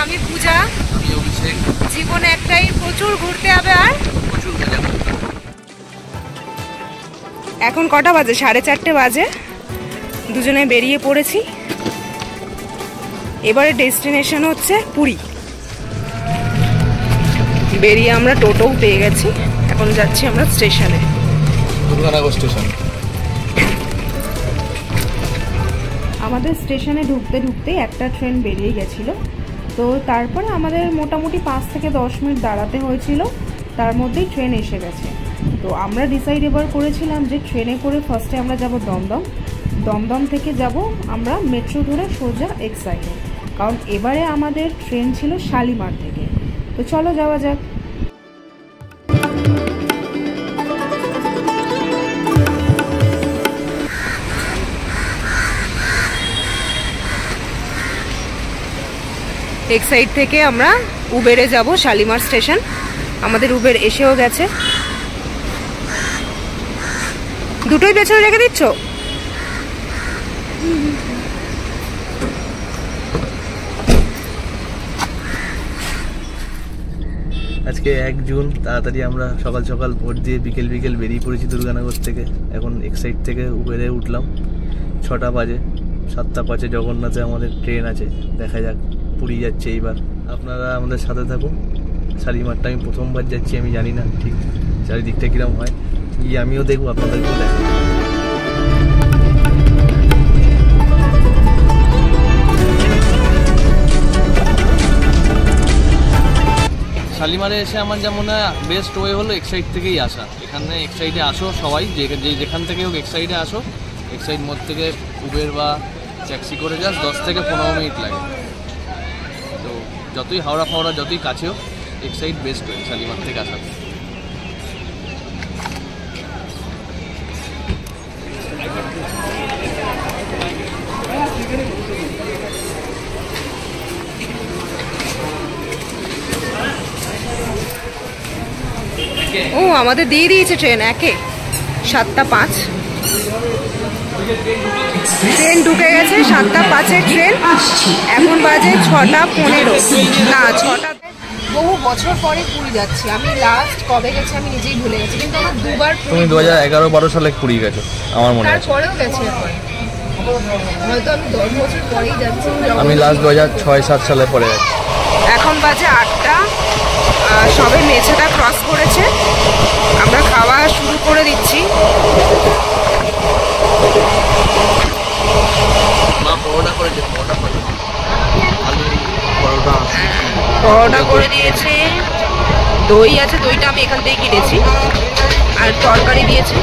আমি পূজা, আমি অভিষেক। জীবনে একটাই, প্রচুর ঘুরতে হবে আর প্রচুর মজা করতে হবে। এখন কটা বাজে? 4:30 বাজে। দুজনে বেরিয়ে পড়েছি। এবারে ডেস্টিনেশন হচ্ছে পুরী। বেরিয়ে আমরা টোটোও পেয়ে গেছি। এখন যাচ্ছি আমরা স্টেশনে, দুর্গানগর স্টেশন। আমাদের স্টেশনে ঢুকতে ঢুকতেই একটা ট্রেন বেরিয়ে গেছিলো। তো তারপরে আমাদের মোটামুটি 5 থেকে 10 মিনিট দাঁড়াতে হয়েছিল, তার মধ্যেই ট্রেন এসে গেছে। তো আমরা ডিসাইড এবার করেছিলাম যে ট্রেনে করে ফার্স্টে আমরা যাব দমদম, দমদম থেকে যাব আমরা মেট্রো ধরে সোজা এক্সাইডে, কারণ এবারে আমাদের ট্রেন ছিল শালিমার থেকে। তো চলো যাওয়া যাক। এক্সাইড থেকে আমরা উবেরে যাব শালিমার স্টেশন। আমাদের উবের এসেও গেছে। দুটোই পেছনে রেখে দিচ্ছ? আজকে 1 জুন, তাড়াতাড়ি আমরা সকাল সকাল ভোট দিয়ে বিকেল বিকেল বেরিয়ে পড়েছি দুর্গানগর থেকে। এখন এক্সাইড থেকে উবেরে উঠলাম। 6টা বাজে, 7টা 5-এ জগন্নাথে আমাদের ট্রেন আছে। দেখা যাক, পুরী যাচ্ছে এইবার। আপনারা আমাদের সাথে থাকুন। শালিমারটা আমি প্রথমবার যাচ্ছি, আমি জানি না ঠিক চারিদিকটা কিরম হয়। গিয়ে আমিও দেখবো, আপনাদেরকেও দেখো। শালিমারে এসে আমার যেমন বেস্ট ওয়ে হলো এক্সাইড থেকেই আসা। এখানে এক্সাইডে আসো সবাই, যেখান থেকে হোক এক্সাইডে আসো। এক্সাইড মোড় থেকে উবের বা ট্যাক্সি করে যাস, 10 থেকে 15 মিনিট লাগে। তো যতই হাওড়া ফাওড়া যতই কাছে হোক, এক্সাইড বেস্ট ওয়ে শালিমার থেকে আসা। ও আমাদের দিয়ে দিয়েছে ট্রেন, 7টা 5। ট্রেন ঢুকে গেছে, 7টা 5-এর ট্রেন। এখন বাজে 6টা 15, না 6টা। বহু বছর পরে পুরী যাচ্ছি। আমি লাস্ট কবে গেছি আমি নিজেই ভুলে গেছি, কিন্তু আমার দুবার। তুমি 2011-12 সালে পুরী গেছো আমার মনে আছে। তারপরেও গেছি, হয়তো আমি 10 বছর পরেই যাচ্ছি। আমি লাস্ট 2006-7 সালে পরে গেছি। এখন বাজে 8টা, সবে মেছেটা ক্রস করেছে। আমরা খাওয়া শুরু করে দিচ্ছি। পরোটা করে দিয়েছে, দই আছে, দইটা আমি এখান থেকে কিনেছি, আর তরকারি দিয়েছে।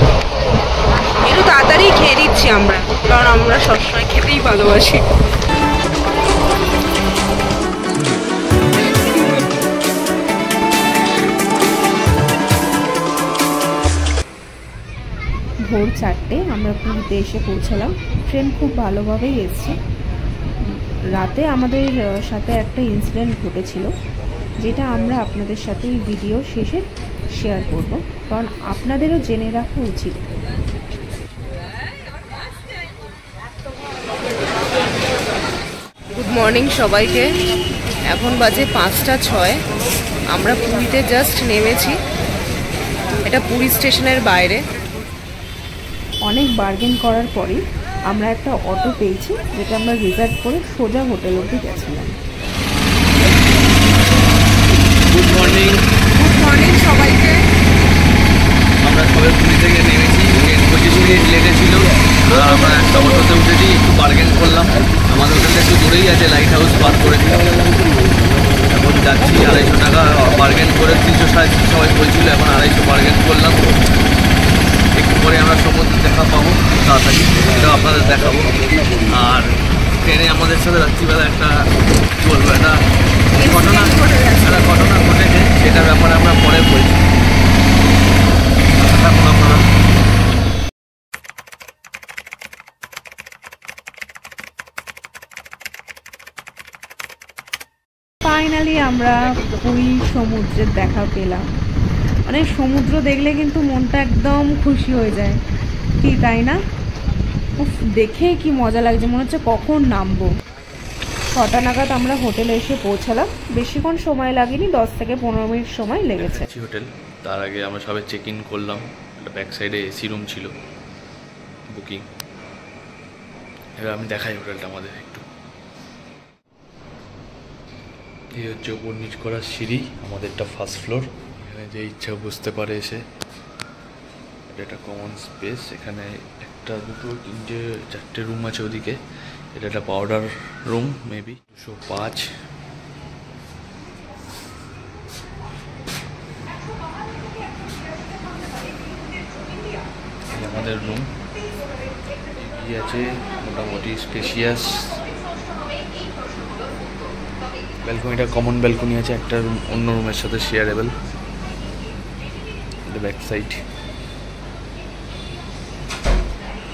একটু তাড়াতাড়ি খেয়ে দিচ্ছি আমরা, কারণ আমরা সবসময় খেতেই ভালোবাসি। ভোর 4টে আমরা পুরীতে এসে পৌঁছালাম। ট্রেন খুব ভালোভাবেই এসছে। রাতে আমাদের সাথে একটা ইনসিডেন্ট ঘটেছিল, যেটা আমরা আপনাদের সাথে এই ভিডিও শেষে শেয়ার করব, কারণ আপনাদেরও জেনে রাখা উচিত। গুড মর্নিং সবাইকে। এখন বাজে 5টা 6। আমরা পুরীতে জাস্ট নেমেছি। এটা পুরী স্টেশনের বাইরে। অনেক বার্গেন করার পরেই আমরা একটা অটো পেয়েছি, যেটা আমরা রিজার্ভ করে সোজা হোটেল অবধি গেছিলাম। Good morning. গুড মর্নিং সবাইকে। আমরা সবাই পুরী থেকে নেমেছি। 25 মিনিট লেটে ছিল। আমরা একটা অটোতে উঠেছি, একটু বার্গেন করলাম। আমাদের ওখানে একটু দূরেই আছে, লাইট হাউস পার করেছি। এখন যাচ্ছি 250 টাকা বার্গেন করে, 360 সবাই বলছিল, এখন 250 বার্গেন করলাম। একটু পরে আমরা সমুদ্র দেখা পাবো তাড়াতাড়ি, সেটাও আপনাদের দেখাবো। আর ট্রেনে আমাদের সাথে রাত্রিবেলা একটা বলবো একটা ঘটনা ঘটেছে, সেটার ব্যাপারে আমরা পরে বলছি। আপনারা ফাইনালি আমরা পুরী সমুদ্রের দেখা পেলাম। মানে সমুদ্র দেখলে কিন্তু মনটা একদম খুশি হয়ে যায়, কি তাই না? দেখে কি মজা লাগছে, মনে হচ্ছে কখন নামবো। 6টা নাগাদ আমরা হোটেলে এসে পৌঁছালাম। বেশিক্ষণ সময় লাগেনি, 10 থেকে 15 মিনিট সময় লেগেছে। হোটেল তার আগে আমরা সবাই চেক ইন করলাম। ব্যাক সাইডে এসি রুম ছিল বুকিং। এবার আমি দেখাই হোটেলটা আমাদের একটু। এই হচ্ছে উপর নিচ করা সিঁড়ি, আমাদেরটা ফার্স্ট ফ্লোর। এখানে যে ইচ্ছা বুঝতে পারে এসে। এটা একটা কমন স্পেস, এখানে একটা দুটো তিনটে চারটে রুম আছে ওদিকে। এটা একটা পাউডার রুম মেবি 205। আমাদের রুম আছে মোটামুটি স্পেশিয়াস। ব্যালকনিটা কমন ব্যালকনি আছে, একটা রুম অন্য রুমের সাথে শেয়ারেবল। ব্যাক সাইড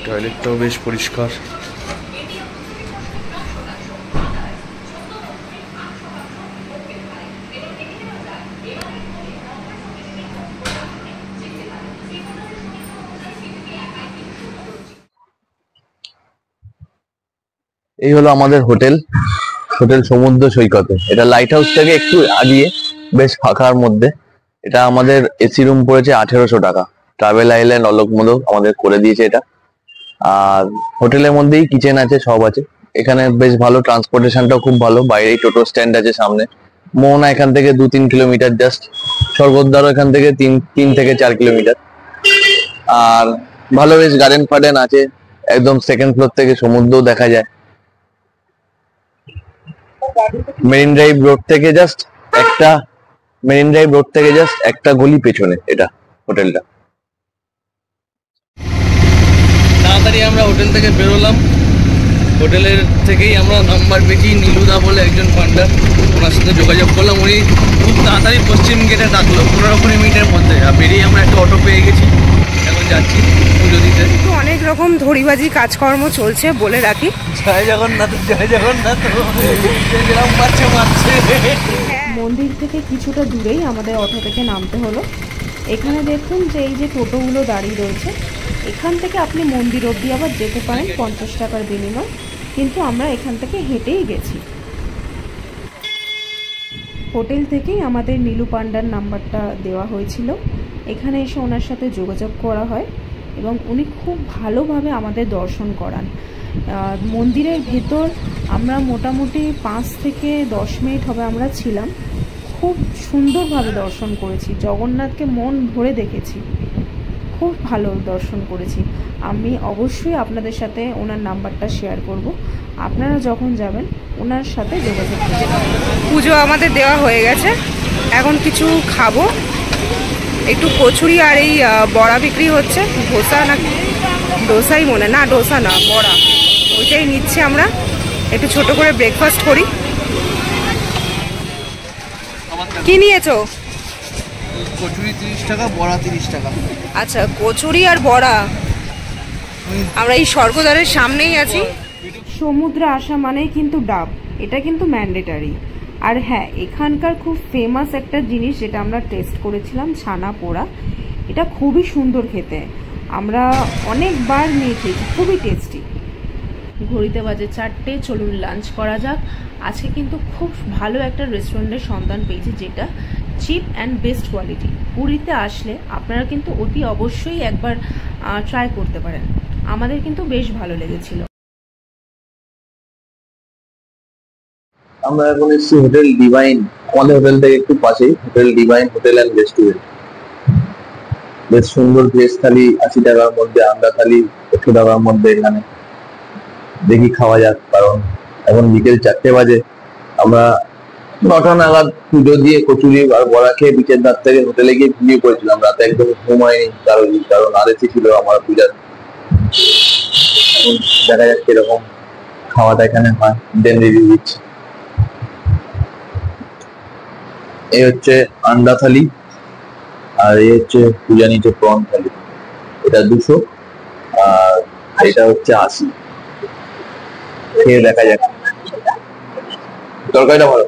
টয়লেটটাও বেশ পরিষ্কার। এই হলো আমাদের হোটেল সমুদ্র সৈকতে। এটা লাইট হাউস থেকে একটু আগিয়ে, বেশ ফাঁকার মধ্যে। এটা আমাদের এসি রুম পড়েছে 1800 টাকা। ট্রাভেল আইল্যান্ড অলোক মোদক আমাদের করে দিয়েছে এটা। আর হোটেলের মধ্যেই কিচেন আছে, সব আছে। এখানে বেশ ভালো, ট্রান্সপোর্টেশনটাও খুব ভালো। বাইরেই টোটো স্ট্যান্ড আছে সামনে। মোহনা এখান থেকে 2-3 কিলোমিটার জাস্ট। স্বর্গদ্বারও এখান থেকে 3 থেকে 4 কিলোমিটার। আর ভালো বেশ গার্ডেন ফার্ডেন আছে। একদম সেকেন্ড ফ্লোর থেকে সমুদ্রও দেখা যায়। মেরিন ড্রাইভ রোড থেকে জাস্ট একটা গলি পেছনে এটা হোটেলটা। তাড়াতাড়ি আমরা হোটেল থেকে বেরোলাম। হোটেলের থেকেই আমরা নাম্বার পেয়েছি নীলুদা বলে একজন পান্ডার, ওনার সাথে যোগাযোগ করলাম। উনি খুব তাড়াতাড়ি পশ্চিম গেটে ডাকলো 15-20 মিনিটের মধ্যে। আর বেরিয়ে আমরা একটা অটো পেয়ে গেছি, এখন যাচ্ছি পুজো দিতে। তো অনেক রকম ধড়িবাজি কাজকর্ম চলছে, বলে রাখি। জয় জগন্নাথ, জয় জগন্নাথ। মন্দির থেকে কিছুটা দূরেই আমাদের অটো থেকে নামতে হলো। এখানে দেখুন যে এই যে টোটোগুলো দাঁড়িয়ে রয়েছে, এখান থেকে আপনি মন্দির অবধি আবার যেতে পারেন 50 টাকার বিনিময়, কিন্তু আমরা এখান থেকে হেঁটেই গেছি। হোটেল থেকেই আমাদের নীলু পান্ডার নাম্বারটা দেওয়া হয়েছিল। এখানে এসে ওনার সাথে যোগাযোগ করা হয় এবং উনি খুব ভালোভাবে আমাদের দর্শন করান। মন্দিরের ভেতর আমরা মোটামুটি 5 থেকে 10 মিনিট হবে আমরা ছিলাম। খুব সুন্দরভাবে দর্শন করেছি, জগন্নাথকে মন ভরে দেখেছি, খুব ভালো দর্শন করেছি। আমি অবশ্যই আপনাদের সাথে ওনার নাম্বারটা শেয়ার করব, আপনারা যখন যাবেন ওনার সাথে যোগাযোগ করবেন। পুজো আমাদের দেওয়া হয়ে গেছে, এখন কিছু খাবো। একটু কচুরি আর এই বড়া বিক্রি হচ্ছে, ধোসা না ডোসাই মনে, না ডোসা না বড়া, ওইটাই নিচ্ছে আমরা। একটু ছোট করে ব্রেকফাস্ট করি। কি নিয়েছো? কচুরি 30 টাকা, বড়া 30 টাকা। আচ্ছা, কচুরি আর বড়া। আমরা এই স্বর্গদ্বারের সামনেই আছি। সমুদ্রে আসা মানেই কিন্তু ডাব, এটা কিন্তু ম্যান্ডেটারি। আর হ্যাঁ, এখানকার খুব ফেমাস একটা জিনিস যেটা আমরা টেস্ট করেছিলাম, ছানা পোড়া। এটা খুবই সুন্দর খেতে, আমরা অনেকবার নিয়ে খেয়েছি, খুবই টেস্টি। ঘড়িতে বাজে 4টে, চলুন লাঞ্চ করা যাক। আজকে কিন্তু খুব ভালো একটা রেস্টুরেন্টের সন্ধান পেয়েছি, যেটা চিপ অ্যান্ড বেস্ট কোয়ালিটি। পুরীতে আসলে আপনারা কিন্তু অতি অবশ্যই একবার ট্রাই করতে পারেন। আমাদের কিন্তু বেশ ভালো লেগেছিল। আমরা এখন এসেছি হোটেল ডিভাইন, আমাদের হোটেল থেকে একটু পাশেই hotel divine hotel and restaurant. বেশ সুন্দর ভেজ থালি 80 টাকার মধ্যে, আন্ডা থালি 100 টাকার মধ্যে। এখানে দেখি খাওয়া যাক, কারণ এখন বিকেল 4টে বাজে। আমরা 9টা নাগাদ পুজো দিয়ে কচুরি আর বড়া খেয়ে বিচের ধার থেকে হোটেলে গিয়ে ঘুমিয়ে পড়েছিলাম। রাতে একদম ঘুমায়নি কারণ আরএসি ছিল আমার পূজার। এখন দেখা যাক কিরকম খাওয়াটা এখানে হয়, দেন রিভিউ দিচ্ছি। এই হচ্ছে আন্ডা থালি, আর এই হচ্ছে পূজা নিচে প্রন থালি। এটা 200 আর এটা হচ্ছে 80। খেয়ে দেখা যাক। তরকারিটা ভালো,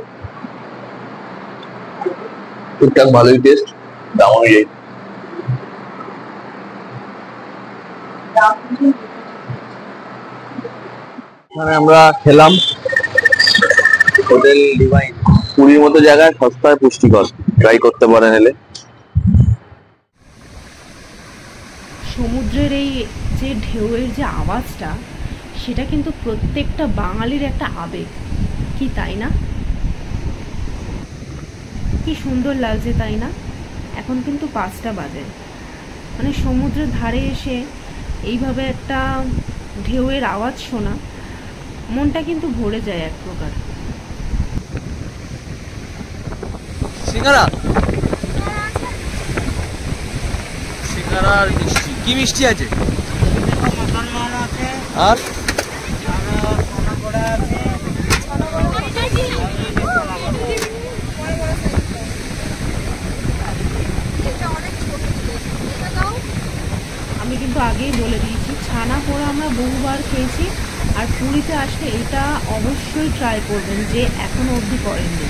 টুকটাক ভালোই টেস্ট, দাম অনুযায়ী। মানে আমরা খেলাম, হোটেল ডিভাইন পুরীর মতো জায়গায় সস্তায় পুষ্টিকর, ট্রাই করতে পারেন এলে। সমুদ্রের এই যে ঢেউয়ের যে আওয়াজটা, সেটা কিন্তু প্রত্যেকটা বাঙালির একটা আবেগ, কি তাই না? কি সুন্দর লাগছে তাই না? এখন কিন্তু 5টা বাজে, মানে সমুদ্রের ধারে এসে এইভাবে একটা ঢেউয়ের আওয়াজ শোনা, মনটা কিন্তু ভরে যায় এক প্রকার। সিঙ্গারা সিঙ্গারা আর মিষ্টি, কি মিষ্টি আছে? আর আমি কিন্তু আগেই বলে দিয়েছি, ছানা পোড়া আমরা বহুবার খেয়েছি, আর পুরীতে আসলে এটা অবশ্যই ট্রাই করবেন যে এখনো অবধি করেননি।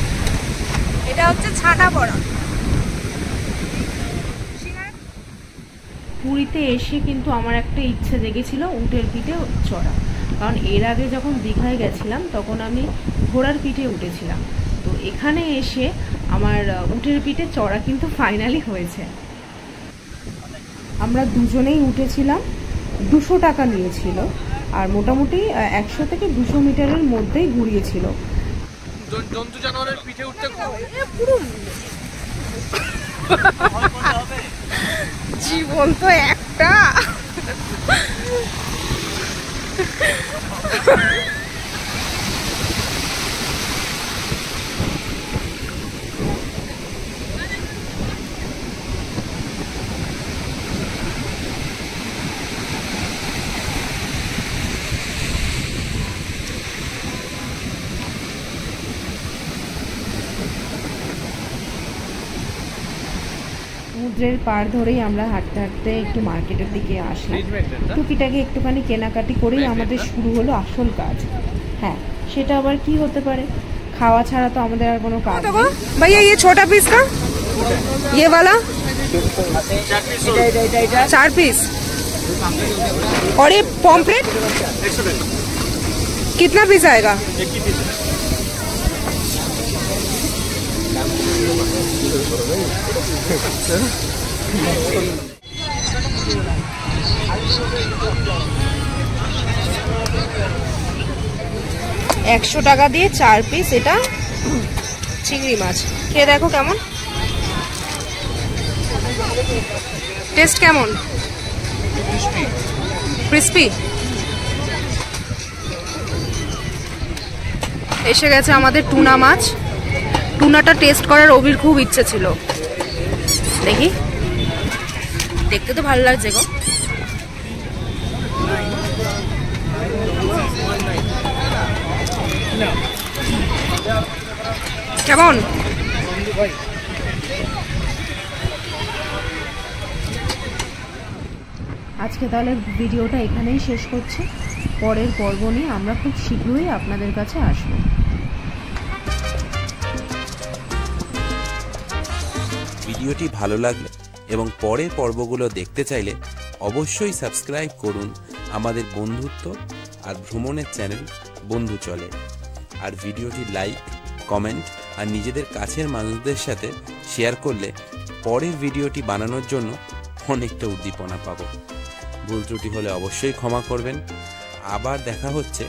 এটা হচ্ছে ছানা পোড়া। পুরীতে এসে কিন্তু আমার একটা ইচ্ছে জেগেছিল উটের পিঠে চড়া, কারণ এর আগে যখন দীঘায় গেছিলাম তখন আমি ঘোড়ার পিঠে উঠেছিলাম। তো এখানে এসে আমার উটের পিঠে চড়া কিন্তু ফাইনালি হয়েছে। আমরা দুজনেই উঠেছিলাম, 200 টাকা নিয়েছিল, আর মোটামুটি 100 থেকে 200 মিটারের মধ্যেই ঘুরিয়েছিল। জন্তু জানোয়ারের পিঠে উঠতে জীবন তো একটা। সমুদ্রের পাড় ধরেই আমরা হাঁটতে হাঁটতে একটু মার্কেটের দিকে আসলাম। টুকিটাকি একটুখানি কেনাকাটি করেই আমাদের শুরু হলো আসল কাজ। হ্যাঁ, সেটা আবার কি হতে পারে, খাওয়া ছাড়া তো আমাদের আর কোনো কাজ নেই। भैया ये छोटा पीस का, ये वाला 4 पीस, और ये पॉम्पलेट कितना पीस आएगा? একশো টাকা দিয়ে 4 পিস এটা চিংড়ি মাছ। খেয়ে দেখো কেমন টেস্ট, কেমন ক্রিস্পি। এসে গেছে আমাদের টুনা মাছ। টুনাটা টেস্ট করার অবির খুব ইচ্ছে ছিল, দেখি, দেখতে তো ভালো লাগছে গো। কেমন? আজকে তাহলে ভিডিওটা এখানেই শেষ করছি। পরের পর্ব নিয়ে আমরা খুব শীঘ্রই আপনাদের কাছে আসবো। ভিডিওটি ভালো লাগলে এবং পরের পর্বগুলো দেখতে চাইলে অবশ্যই সাবস্ক্রাইব করুন আমাদের বন্ধুত্ব আর ভ্রমণের চ্যানেল বন্ধু চলে। আর ভিডিওটি লাইক, কমেন্ট আর নিজেদের কাছের মানুষদের সাথে শেয়ার করলে পরের ভিডিওটি বানানোর জন্য অনেকটা উদ্দীপনা পাবো। ভুল ত্রুটি হলে অবশ্যই ক্ষমা করবেন। আবার দেখা হচ্ছে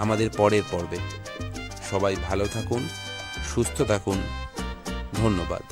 আমাদের পরের পর্বে। সবাই ভালো থাকুন, সুস্থ থাকুন। ধন্যবাদ।